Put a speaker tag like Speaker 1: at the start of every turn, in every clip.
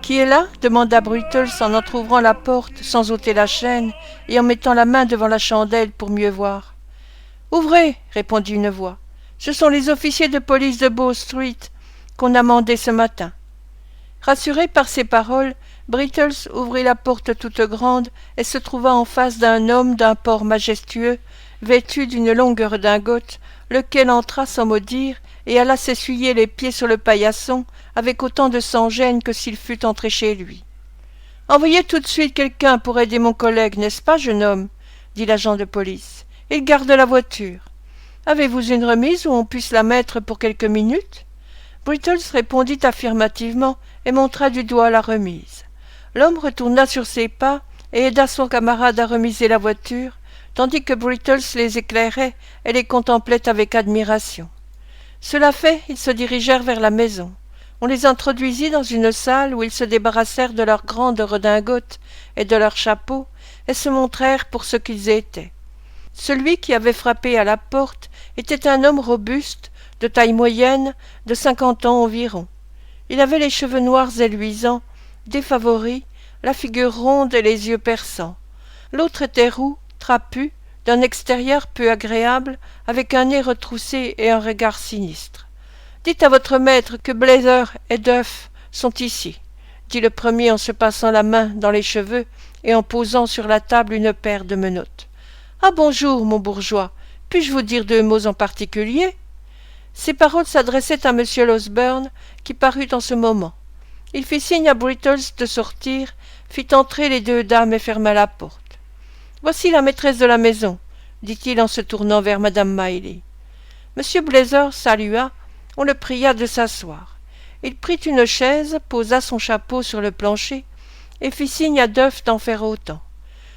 Speaker 1: Qui est là demanda Brittles en entr'ouvrant la porte sans ôter la chaîne et en mettant la main devant la chandelle pour mieux voir. Ouvrez, répondit une voix. Ce sont les officiers de police de Bow Street qu'on a mandés ce matin. Rassuré par ces paroles, Brittles ouvrit la porte toute grande et se trouva en face d'un homme d'un port majestueux, vêtu d'une longue redingote, lequel entra sans mot dire et alla s'essuyer les pieds sur le paillasson avec autant de sans-gêne que s'il fût entré chez lui. « Envoyez tout de suite quelqu'un pour aider mon collègue, n'est-ce pas, jeune homme ?» dit l'agent de police. « Il garde la voiture. Avez-vous une remise où on puisse la mettre pour quelques minutes ?» Brittles répondit affirmativement et montra du doigt la remise. L'homme retourna sur ses pas et aida son camarade à remiser la voiture, tandis que Brittles les éclairait et les contemplait avec admiration. Cela fait, ils se dirigèrent vers la maison. On les introduisit dans une salle où ils se débarrassèrent de leurs grandes redingotes et de leurs chapeaux et se montrèrent pour ce qu'ils étaient. Celui qui avait frappé à la porte était un homme robuste, de taille moyenne, de 50 ans environ. Il avait les cheveux noirs et luisants, défavoris, la figure ronde et les yeux perçants. L'autre était roux, trapu, d'un extérieur peu agréable, avec un nez retroussé et un regard sinistre. « Dites à votre maître que Blazer et Duff sont ici, » dit le premier en se passant la main dans les cheveux et en posant sur la table une paire de menottes. « Ah bonjour, mon bourgeois, puis-je vous dire 2 mots en particulier ?» Ces paroles s'adressaient à M. Losberne, qui parut en ce moment. Il fit signe à Brittles de sortir, fit entrer les 2 dames et ferma la porte. « Voici la maîtresse de la maison, » dit-il en se tournant vers madame Miley. M. Blazer salua, on le pria de s'asseoir. Il prit une chaise, posa son chapeau sur le plancher et fit signe à Duff d'en faire autant.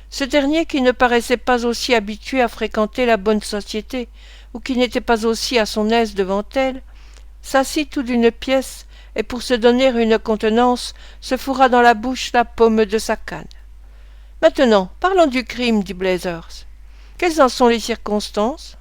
Speaker 1: Ce dernier, qui ne paraissait pas aussi habitué à fréquenter la bonne société ou qui n'était pas aussi à son aise devant elle, s'assit tout d'une pièce et pour se donner une contenance se fourra dans la bouche la paume de sa canne. « Maintenant, parlons du crime, dit Blazers. Quelles en sont les circonstances ?»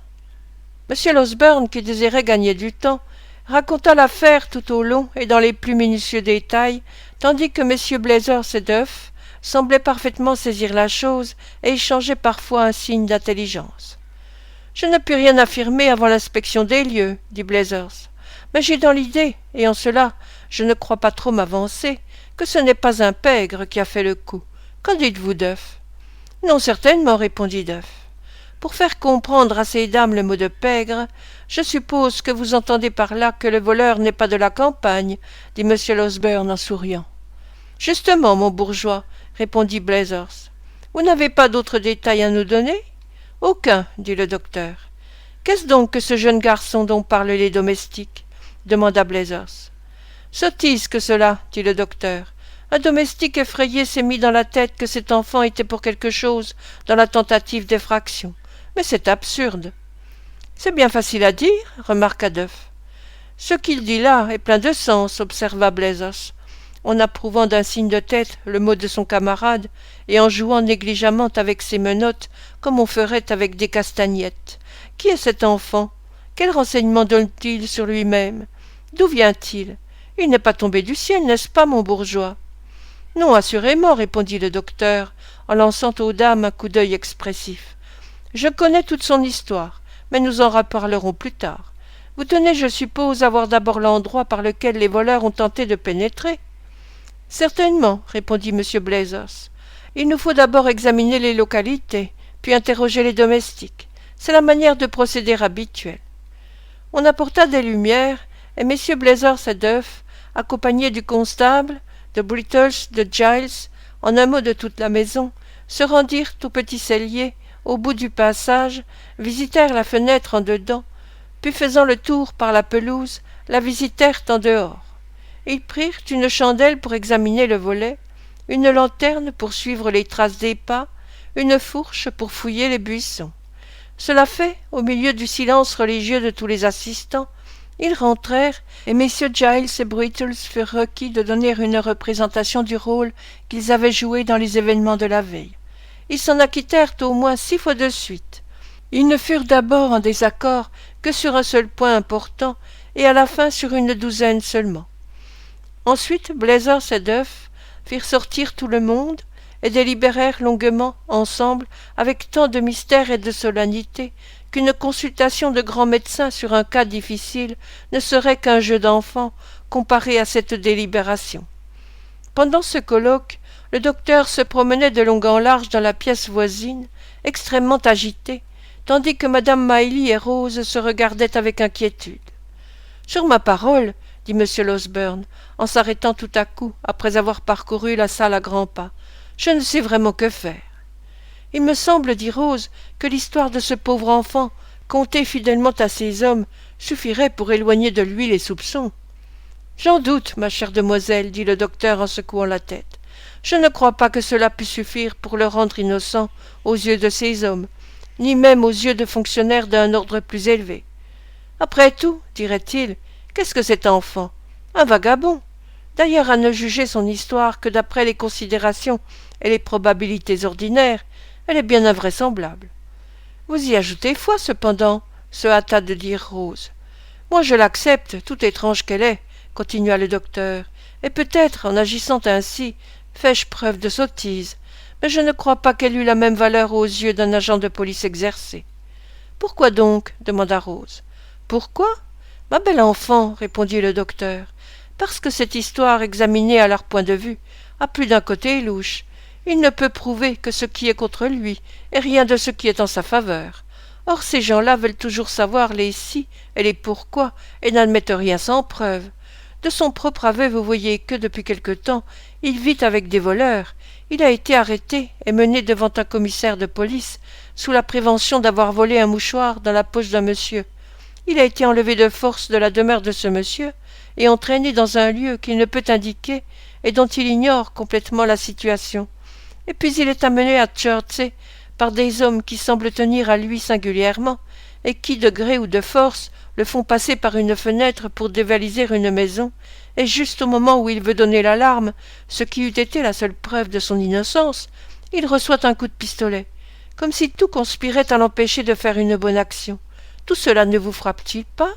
Speaker 1: M. Losberne, qui désirait gagner du temps, raconta l'affaire tout au long et dans les plus minutieux détails, tandis que MM. Blazers et Duff semblaient parfaitement saisir la chose et échangeaient parfois un signe d'intelligence. « Je ne puis rien affirmer avant l'inspection des lieux, dit Blazers, mais j'ai dans l'idée, et en cela je ne crois pas trop m'avancer, que ce n'est pas un pègre qui a fait le coup. Qu'en dites-vous, Duff ? Non, certainement, répondit Duff. Pour faire comprendre à ces dames le mot de pègre, je suppose que vous entendez par là que le voleur n'est pas de la campagne, dit M. Losberne en souriant. Justement, mon bourgeois, répondit Blazers. Vous n'avez pas d'autres détails à nous donner ? Aucun, dit le docteur. Qu'est-ce donc que ce jeune garçon dont parlent les domestiques ? Demanda Blazers. Sottise que cela, dit le docteur. Un domestique effrayé s'est mis dans la tête que cet enfant était pour quelque chose dans la tentative d'effraction. Mais c'est absurde. C'est bien facile à dire, remarqua Duff. Ce qu'il dit là est plein de sens, observa Blazers, en approuvant d'un signe de tête le mot de son camarade et en jouant négligemment avec ses menottes comme on ferait avec des castagnettes. Qui est cet enfant ? Quels renseignements donne-t-il sur lui-même ? D'où vient-il ? Il n'est pas tombé du ciel, n'est-ce pas, mon bourgeois ? Non, assurément, répondit le docteur, en lançant aux dames un coup d'œil expressif. Je connais toute son histoire, mais nous en reparlerons plus tard. Vous tenez, je suppose, à voir d'abord l'endroit par lequel les voleurs ont tenté de pénétrer. Certainement, répondit M. Blazers. Il nous faut d'abord examiner les localités, puis interroger les domestiques. C'est la manière de procéder habituelle. On apporta des lumières, et messieurs Blazers et Duff, accompagnés du constable, de Brittles, de Giles, en un mot de toute la maison, se rendirent au petit cellier, au bout du passage, visitèrent la fenêtre en dedans, puis faisant le tour par la pelouse, la visitèrent en dehors. Ils prirent une chandelle pour examiner le volet, une lanterne pour suivre les traces des pas, une fourche pour fouiller les buissons. Cela fait, au milieu du silence religieux de tous les assistants, ils rentrèrent, et messieurs Giles et Brittles furent requis de donner une représentation du rôle qu'ils avaient joué dans les événements de la veille. Ils s'en acquittèrent au moins 6 fois de suite. Ils ne furent d'abord en désaccord que sur un seul point important, et à la fin sur une douzaine seulement. Ensuite, Blazers et Duff, firent sortir tout le monde, et délibérèrent longuement, ensemble, avec tant de mystère et de solennité, qu'une consultation de grand médecin sur un cas difficile ne serait qu'un jeu d'enfant comparé à cette délibération. Pendant ce colloque, le docteur se promenait de long en large dans la pièce voisine, extrêmement agité, tandis que madame Miley et Rose se regardaient avec inquiétude. « Sur ma parole, » dit M. Losberne, en s'arrêtant tout à coup, après avoir parcouru la salle à grands pas, « je ne sais vraiment que faire. » « Il me semble, dit Rose, que l'histoire de ce pauvre enfant, contée fidèlement à ses hommes, suffirait pour éloigner de lui les soupçons. »« J'en doute, ma chère demoiselle, dit le docteur en secouant la tête. Je ne crois pas que cela pût suffire pour le rendre innocent aux yeux de ses hommes, ni même aux yeux de fonctionnaires d'un ordre plus élevé. Après tout, dirait-il, qu'est-ce que cet enfant? Un vagabond. D'ailleurs, à ne juger son histoire que d'après les considérations et les probabilités ordinaires, elle est bien invraisemblable. Vous y ajoutez foi, cependant, se hâta de dire Rose. Moi je l'accepte, tout étrange qu'elle est, continua le docteur, et peut-être, en agissant ainsi, fais-je preuve de sottise, mais je ne crois pas qu'elle eût la même valeur aux yeux d'un agent de police exercé. Pourquoi donc? Demanda Rose. Pourquoi? Ma belle enfant, répondit le docteur, parce que cette histoire, examinée à leur point de vue, a plus d'un côté louche. Il ne peut prouver que ce qui est contre lui, et rien de ce qui est en sa faveur. Or ces gens-là veulent toujours savoir les si et les pourquoi, et n'admettent rien sans preuve. De son propre aveu, vous voyez que, depuis quelque temps, il vit avec des voleurs. Il a été arrêté et mené devant un commissaire de police, sous la prévention d'avoir volé un mouchoir dans la poche d'un monsieur. Il a été enlevé de force de la demeure de ce monsieur, et entraîné dans un lieu qu'il ne peut indiquer, et dont il ignore complètement la situation. Et puis il est amené à Chertsey par des hommes qui semblent tenir à lui singulièrement, et qui, de gré ou de force, le font passer par une fenêtre pour dévaliser une maison, et juste au moment où il veut donner l'alarme, ce qui eût été la seule preuve de son innocence, il reçoit un coup de pistolet, comme si tout conspirait à l'empêcher de faire une bonne action. Tout cela ne vous frappe-t-il pas?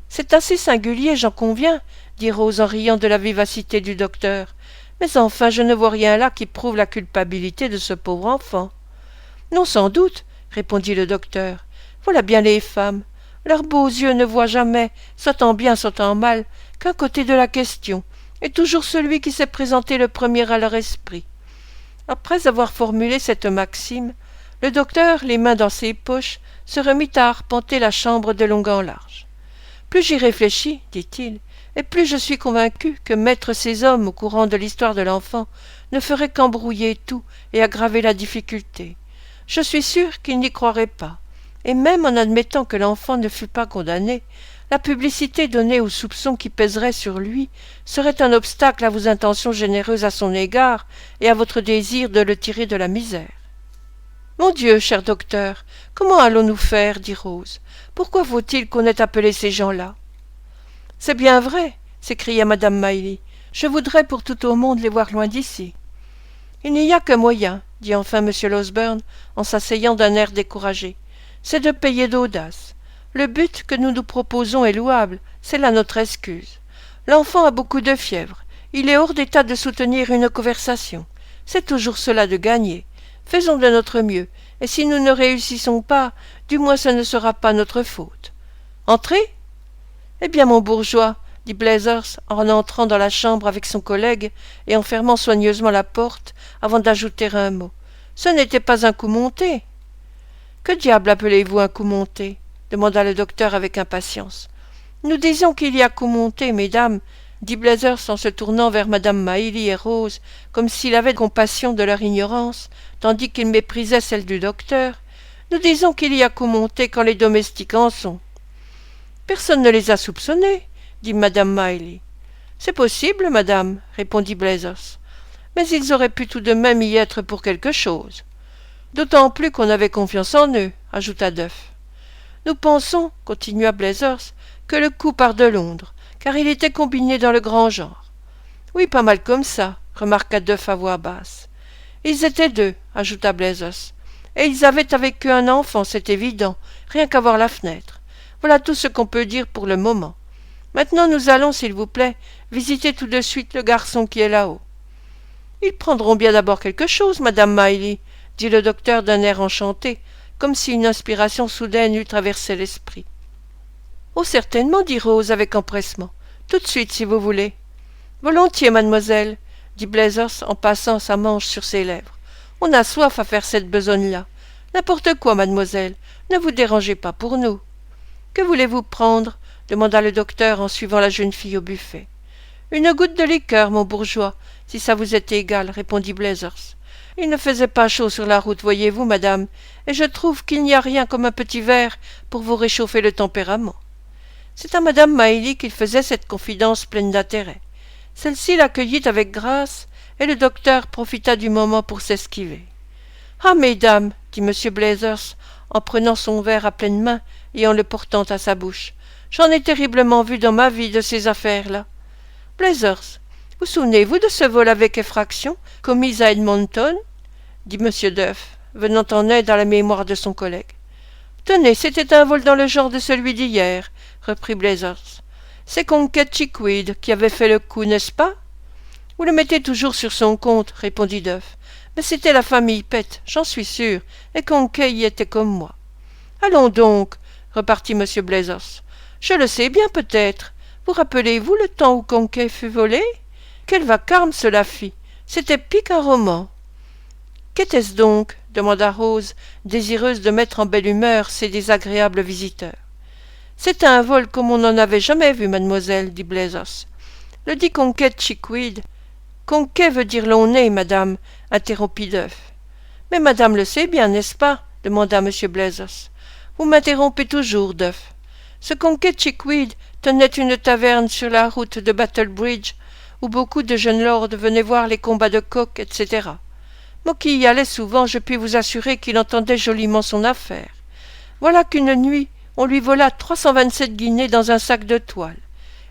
Speaker 1: C'est assez singulier, j'en conviens, dit Rose en riant de la vivacité du docteur. Mais enfin, je ne vois rien là qui prouve la culpabilité de ce pauvre enfant. Non, sans doute, répondit le docteur. Voilà bien les femmes. Leurs beaux yeux ne voient jamais, soit en bien, soit en mal, qu'un côté de la question, et toujours celui qui s'est présenté le premier à leur esprit. Après avoir formulé cette maxime, le docteur, les mains dans ses poches, se remit à arpenter la chambre de long en large. Plus j'y réfléchis, dit-il, et plus je suis convaincu que mettre ces hommes au courant de l'histoire de l'enfant ne ferait qu'embrouiller tout et aggraver la difficulté. Je suis sûr qu'ils n'y croiraient pas, et même en admettant que l'enfant ne fût pas condamné, la publicité donnée aux soupçons qui pèseraient sur lui serait un obstacle à vos intentions généreuses à son égard et à votre désir de le tirer de la misère. Mon Dieu, cher docteur, comment allons-nous faire? Dit Rose. Pourquoi faut-il qu'on ait appelé ces gens-là? C'est bien vrai, s'écria madame Miley. Je voudrais pour tout au monde les voir loin d'ici. Il n'y a qu'un moyen, dit enfin M. Losberne, en s'asseyant d'un air découragé. C'est de payer d'audace. Le but que nous nous proposons est louable, c'est là notre excuse. L'enfant a beaucoup de fièvre. Il est hors d'état de soutenir une conversation. C'est toujours cela de gagner. Faisons de notre mieux, et si nous ne réussissons pas, du moins ce ne sera pas notre faute. Entrez? Eh bien, mon bourgeois, dit Blazers en entrant dans la chambre avec son collègue et en fermant soigneusement la porte avant d'ajouter un mot. Ce n'était pas un coup monté. Que diable appelez-vous un coup monté? Demanda le docteur avec impatience. Nous disons qu'il y a coup monté, mesdames, dit Blazers en se tournant vers madame Miley et Rose, comme s'il avait compassion de leur ignorance, tandis qu'il méprisait celle du docteur. Nous disons qu'il y a coup monté quand les domestiques en sont. Personne ne les a soupçonnés, dit madame Miley. C'est possible, madame, répondit Blazers. Mais ils auraient pu tout de même y être pour quelque chose. D'autant plus qu'on avait confiance en eux, ajouta Duff. Nous pensons, continua Blazers, que le coup part de Londres, car il était combiné dans le grand genre. Oui, pas mal comme ça, remarqua Duff à voix basse. Ils étaient deux, ajouta Blazers, et ils avaient avec eux un enfant, c'est évident, rien qu'à voir la fenêtre. Voilà tout ce qu'on peut dire pour le moment. Maintenant nous allons, s'il vous plaît, visiter tout de suite le garçon qui est là-haut. Ils prendront bien d'abord quelque chose, madame Miley, dit le docteur d'un air enchanté, comme si une inspiration soudaine eût traversé l'esprit. Oh, certainement, dit Rose avec empressement. Tout de suite, si vous voulez. Volontiers, mademoiselle, dit Blazers en passant sa manche sur ses lèvres. On a soif à faire cette besogne-là. N'importe quoi, mademoiselle. Ne vous dérangez pas pour nous. Que voulez-vous prendre demanda le docteur en suivant la jeune fille au buffet. Une goutte de liqueur, mon bourgeois, si ça vous est égal, répondit Blazers. Il ne faisait pas chaud sur la route, voyez-vous, madame, et je trouve qu'il n'y a rien comme un petit verre pour vous réchauffer le tempérament. C'est à madame Miley qu'il faisait cette confidence pleine d'intérêt. Celle-ci l'accueillit avec grâce, et le docteur profita du moment pour s'esquiver. Ah, mesdames, dit M. Blazers, en prenant son verre à pleine main et en le portant à sa bouche, j'en ai terriblement vu dans ma vie de ces affaires-là. Blazers, vous souvenez-vous de ce vol avec effraction commis à Edmonton dit M. Duff, venant en aide à la mémoire de son collègue. Tenez, c'était un vol dans le genre de celui d'hier, reprit Blazers. C'est Conquête Chickweed qui avait fait le coup, n'est-ce pas? Vous le mettez toujours sur son compte, répondit Duff. Mais c'était la famille Pett, j'en suis sûr, et Conquet y était comme moi. Allons donc, repartit M. Blazers. Je le sais bien peut-être. Vous rappelez-vous le temps où Conquet fut volé? Quel vacarme cela fit! C'était pis qu'un roman. Qu'était-ce donc? Demanda Rose, désireuse de mettre en belle humeur ses désagréables visiteurs. C'est un vol comme on n'en avait jamais vu, mademoiselle, dit Blazers. Le dit Conquet Chickweed. Conquet veut dire long nez, madame, interrompit Duff. Mais madame le sait bien, n'est-ce pas? Demanda M. Blazers. Vous m'interrompez toujours, Duff. Ce Conquet Chickweed tenait une taverne sur la route de Battlebridge, où beaucoup de jeunes lords venaient voir les combats de coqs, etc. Moi qui y allais souvent, je puis vous assurer qu'il entendait joliment son affaire. Voilà qu'une nuit, on lui vola 327 guinées dans un sac de toile.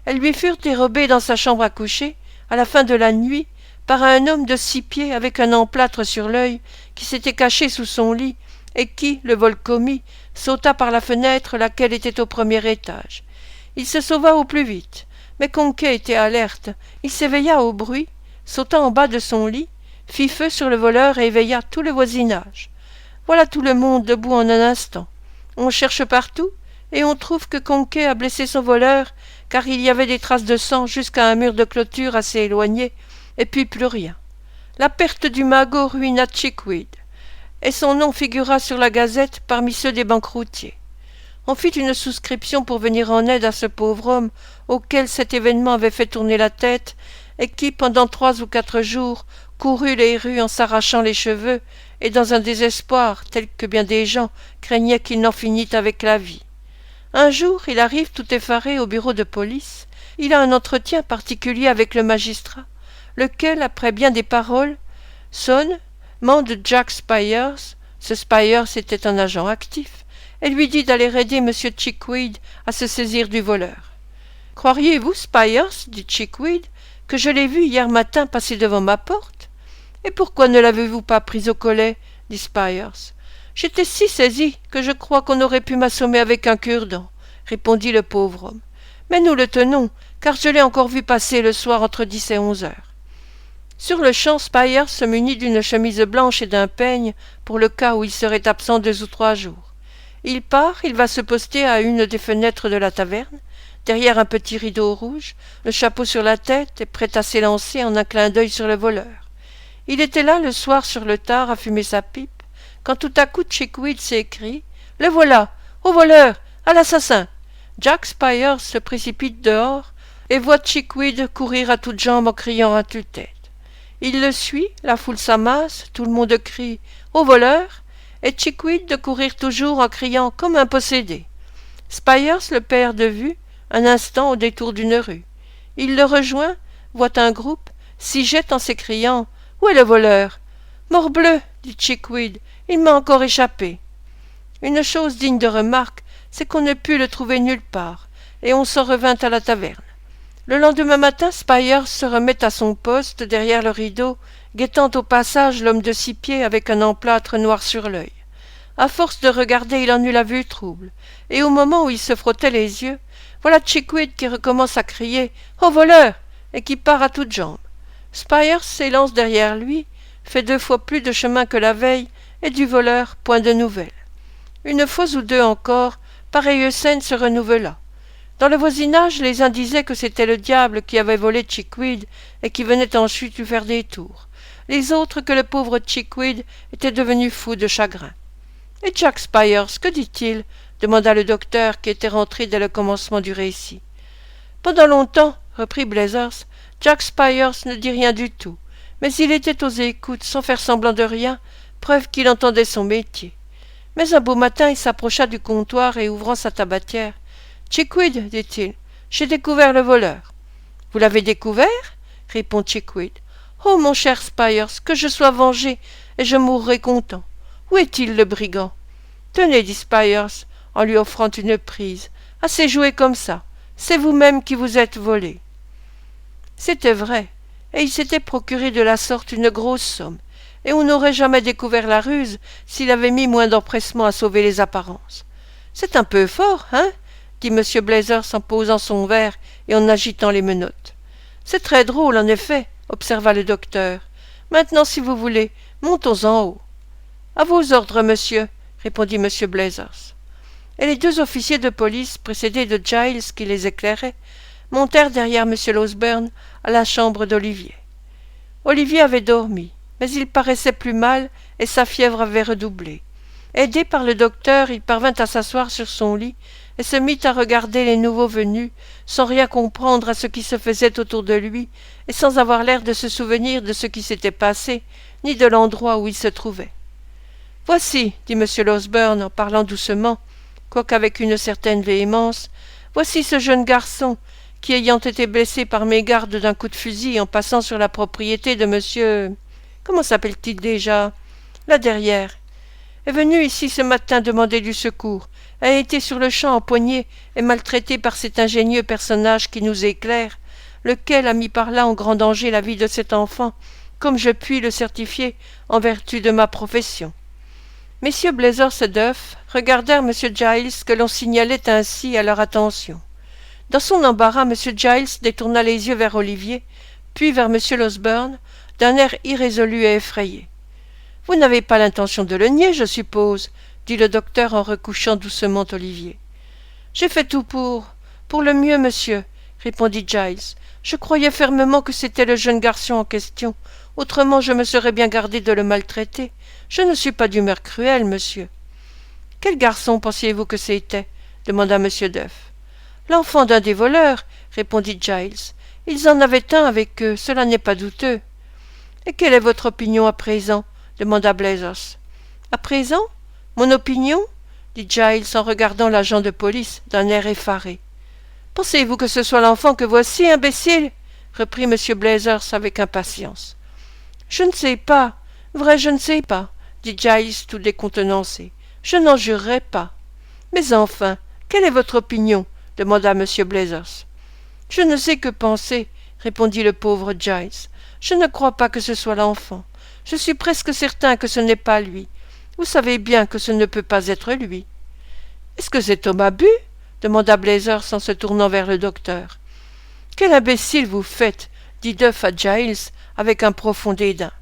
Speaker 1: Elles lui furent dérobées dans sa chambre à coucher, à la fin de la nuit, par un homme de 6 pieds avec un emplâtre sur l'œil, qui s'était caché sous son lit, et qui, le vol commis, sauta par la fenêtre laquelle était au premier étage. Il se sauva au plus vite, mais Conquet était alerte. Il s'éveilla au bruit, sauta en bas de son lit, fit feu sur le voleur et éveilla tout le voisinage. Voilà tout le monde debout en un instant. On cherche partout, et on trouve que Conquet a blessé son voleur, car il y avait des traces de sang jusqu'à un mur de clôture assez éloigné, et puis plus rien. La perte du magot ruina Chickweed, et son nom figura sur la gazette parmi ceux des banqueroutiers. On fit une souscription pour venir en aide à ce pauvre homme auquel cet événement avait fait tourner la tête, et qui, pendant 3 ou 4 jours, courut les rues en s'arrachant les cheveux, et dans un désespoir tel que bien des gens craignaient qu'il n'en finît avec la vie. Un jour, il arrive tout effaré au bureau de police. Il a un entretien particulier avec le magistrat, lequel, après bien des paroles, sonne, mande Jack Spyers, ce Spyers était un agent actif, et lui dit d'aller aider M. Chickweed à se saisir du voleur. « Croiriez-vous, Spyers, dit Chickweed, que je l'ai vu hier matin passer devant ma porte? Et pourquoi ne l'avez-vous pas pris au collet? Dit Spyers. J'étais si saisi que je crois qu'on aurait pu m'assommer avec un cure-dent, répondit le pauvre homme. Mais nous le tenons, car je l'ai encore vu passer le soir entre 10 et 11 heures. Sur-le-champ, Spyers se munit d'une chemise blanche et d'un peigne pour le cas où il serait absent 2 ou 3 jours. Il part, il va se poster à une des fenêtres de la taverne, derrière un petit rideau rouge, le chapeau sur la tête et prêt à s'élancer en un clin d'œil sur le voleur. Il était là le soir sur le tard à fumer sa pipe, quand tout à coup Chickweed s'écrie « Le voilà! Au voleur! À l'assassin !» Jack Spyers se précipite dehors et voit Chickweed courir à toutes jambes en criant à tue-tête. Il le suit, la foule s'amasse, tout le monde crie « Au voleur !» et Chickweed de courir toujours en criant comme un possédé. Spyers le perd de vue un instant au détour d'une rue. Il le rejoint, voit un groupe, s'y jette en s'écriant « Où est le voleur ?»« Morbleu !» dit Chickweed, « il m'a encore échappé. » Une chose digne de remarque, c'est qu'on ne put le trouver nulle part, et on s'en revint à la taverne. Le lendemain matin, Spyers se remet à son poste derrière le rideau, guettant au passage l'homme de 6 pieds avec un emplâtre noir sur l'œil. À force de regarder, il en eut la vue trouble, et au moment où il se frottait les yeux, voilà Chickweed qui recommence à crier « Au voleur !» et qui part à toutes jambes. Spyers s'élance derrière lui, fait 2 fois plus de chemin que la veille, et du voleur, point de nouvelles. Une fois ou deux encore, pareille scène se renouvela. Dans le voisinage, les uns disaient que c'était le diable qui avait volé Chickweed et qui venait ensuite lui faire des tours. Les autres que le pauvre Chickweed était devenu fou de chagrin. « Et Jack Spyers, que dit-il » demanda le docteur qui était rentré dès le commencement du récit. « Pendant longtemps, reprit Blazers, Jack Spyers ne dit rien du tout, mais il était aux écoutes sans faire semblant de rien, preuve qu'il entendait son métier. Mais un beau matin, il s'approcha du comptoir et ouvrant sa tabatière. « Chickweed, dit-il, j'ai découvert le voleur. »« Vous l'avez découvert » répond Chickweed. « Oh, mon cher Spyers, que je sois vengé, et je mourrai content. Où est-il, le brigand ?»« Tenez, dit Spyers, en lui offrant une prise. Assez joué comme ça. C'est vous-même qui vous êtes volé. » C'était vrai, et il s'était procuré de la sorte une grosse somme, et on n'aurait jamais découvert la ruse s'il avait mis moins d'empressement à sauver les apparences. « C'est un peu fort, hein ?» dit M. Blazers en posant son verre et en agitant les menottes. « C'est très drôle, en effet, » observa le docteur. « Maintenant, si vous voulez, montons en haut. »« À vos ordres, monsieur, » répondit M. Blazers. Et les 2 officiers de police, précédés de Giles qui les éclairait, montèrent derrière M. Losberne à la chambre d'Olivier. Olivier avait dormi, mais il paraissait plus mal et sa fièvre avait redoublé. Aidé par le docteur, il parvint à s'asseoir sur son lit et se mit à regarder les nouveaux venus, sans rien comprendre à ce qui se faisait autour de lui et sans avoir l'air de se souvenir de ce qui s'était passé, ni de l'endroit où il se trouvait. « Voici, dit M. Losberne en parlant doucement, quoique avec une certaine véhémence, voici ce jeune garçon qui, ayant été blessé par mégarde d'un coup de fusil en passant sur la propriété de monsieur... comment s'appelle-t-il déjà ? Là derrière. Est venu ici ce matin demander du secours, a été sur-le-champ empoigné et maltraité par cet ingénieux personnage qui nous éclaire, lequel a mis par là en grand danger la vie de cet enfant, comme je puis le certifier en vertu de ma profession. » Messieurs Blazers et Duff regardèrent M. Giles que l'on signalait ainsi à leur attention. Dans son embarras, M. Giles détourna les yeux vers Olivier, puis vers M. Losberne, d'un air irrésolu et effrayé. « Vous n'avez pas l'intention de le nier, je suppose, » dit le docteur en recouchant doucement Olivier. « J'ai fait tout pour le mieux, monsieur, » répondit Giles. « Je croyais fermement que c'était le jeune garçon en question, autrement je me serais bien gardé de le maltraiter. Je ne suis pas d'humeur cruelle, monsieur. »« Quel garçon pensiez-vous que c'était » demanda M. Duff. « L'enfant d'un des voleurs, » répondit Giles. « Ils en avaient un avec eux, cela n'est pas douteux. »« Et quelle est votre opinion à présent » demanda Blazers. « À présent ? Mon opinion » dit Giles en regardant l'agent de police d'un air effaré. « Pensez-vous que ce soit l'enfant que voici, imbécile » reprit M. Blazers avec impatience. « Je ne sais pas, vrai je ne sais pas, » dit Giles tout décontenancé. « Je n'en jurerai pas. »« Mais enfin, quelle est votre opinion » demanda M. Blazers. « Je ne sais que penser, » répondit le pauvre Giles. « Je ne crois pas que ce soit l'enfant. Je suis presque certain que ce n'est pas lui. Vous savez bien que ce ne peut pas être lui. »« Est-ce que cet homme a bu » demanda Blazers en se tournant vers le docteur. « Quel imbécile vous faites » dit Duff à Giles avec un profond dédain.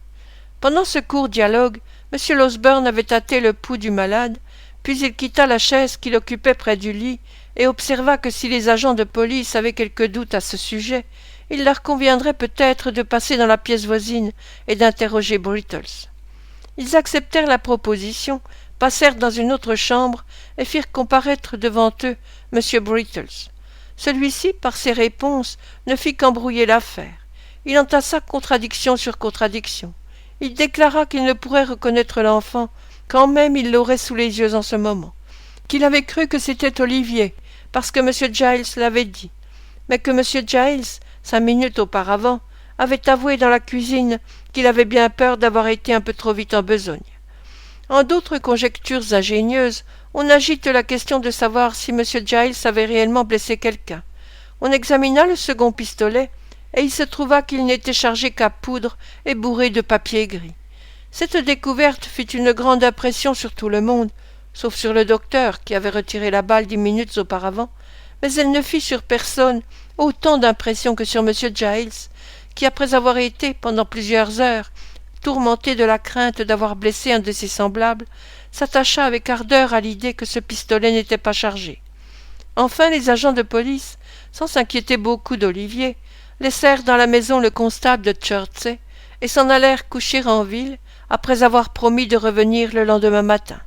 Speaker 1: Pendant ce court dialogue, M. Losberne avait tâté le pouls du malade, puis il quitta la chaise qu'il occupait près du lit et observa que si les agents de police avaient quelque doute à ce sujet, il leur conviendrait peut-être de passer dans la pièce voisine et d'interroger Brittles. Ils acceptèrent la proposition, passèrent dans une autre chambre et firent comparaître devant eux M. Brittles. Celui-ci, par ses réponses, ne fit qu'embrouiller l'affaire. Il entassa contradiction sur contradiction. Il déclara qu'il ne pourrait reconnaître l'enfant quand même il l'aurait sous les yeux en ce moment, qu'il avait cru que c'était Olivier, parce que M. Giles l'avait dit, mais que M. Giles, 5 minutes auparavant, avait avoué dans la cuisine qu'il avait bien peur d'avoir été un peu trop vite en besogne. En d'autres conjectures ingénieuses, on agite la question de savoir si M. Giles avait réellement blessé quelqu'un. On examina le second pistolet, et il se trouva qu'il n'était chargé qu'à poudre et bourré de papier gris. Cette découverte fit une grande impression sur tout le monde, sauf sur le docteur qui avait retiré la balle 10 minutes auparavant, mais elle ne fit sur personne autant d'impression que sur M. Giles, qui, après avoir été, pendant plusieurs heures, tourmenté de la crainte d'avoir blessé un de ses semblables, s'attacha avec ardeur à l'idée que ce pistolet n'était pas chargé. Enfin les agents de police, sans s'inquiéter beaucoup d'Olivier, laissèrent dans la maison le constable de Chertsey et s'en allèrent coucher en ville, après avoir promis de revenir le lendemain matin.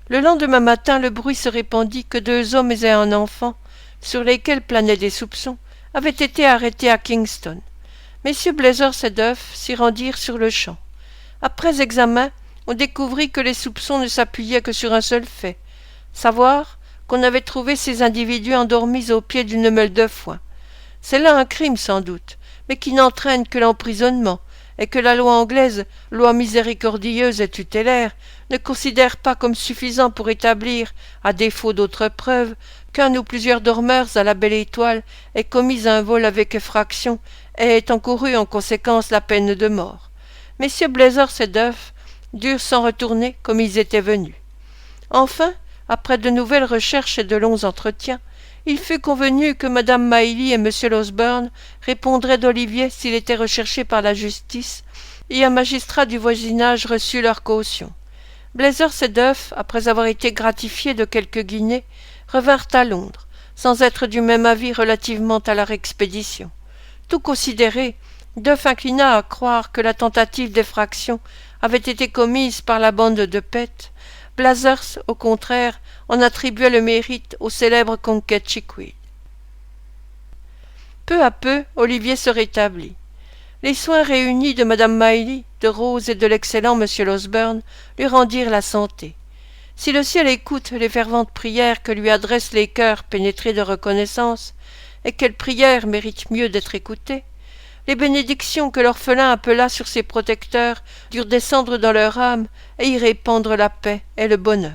Speaker 1: Le lendemain matin, le bruit se répandit que 2 hommes et un enfant, sur lesquels planaient des soupçons, avaient été arrêtés à Kingston. Messieurs Blazers et Duff s'y rendirent sur-le-champ. Après examen, on découvrit que les soupçons ne s'appuyaient que sur un seul fait, savoir qu'on avait trouvé ces individus endormis au pied d'une meule de foin. C'est là un crime sans doute, mais qui n'entraîne que l'emprisonnement, et que la loi anglaise, loi miséricordieuse et tutélaire, ne considère pas comme suffisant pour établir, à défaut d'autres preuves, qu'un ou plusieurs dormeurs à la Belle Étoile aient commis un vol avec effraction et aient encouru en conséquence la peine de mort. Messieurs Blazers et Duff durent s'en retourner comme ils étaient venus. Enfin, après de nouvelles recherches et de longs entretiens, il fut convenu que madame Mailly et m Losberne répondraient d'Olivier s'il était recherché par la justice, et un magistrat du voisinage reçut leur caution. Blazers et Duff, après avoir été gratifiés de quelques guinées, revinrent à Londres, sans être du même avis relativement à leur expédition. Tout considéré, Duff inclina à croire que la tentative d'effraction avait été commise par la bande de Pett. Blazers, au contraire, en attribuait le mérite au célèbre conquet Chickweed. Peu à peu, Olivier se rétablit. Les soins réunis de madame Mailly, de Rose et de l'excellent m Losberne lui rendirent la santé. Si le ciel écoute les ferventes prières que lui adressent les cœurs pénétrés de reconnaissance, et quelles prières méritent mieux d'être écoutées, les bénédictions que l'orphelin appela sur ses protecteurs durent descendre dans leur âme et y répandre la paix et le bonheur.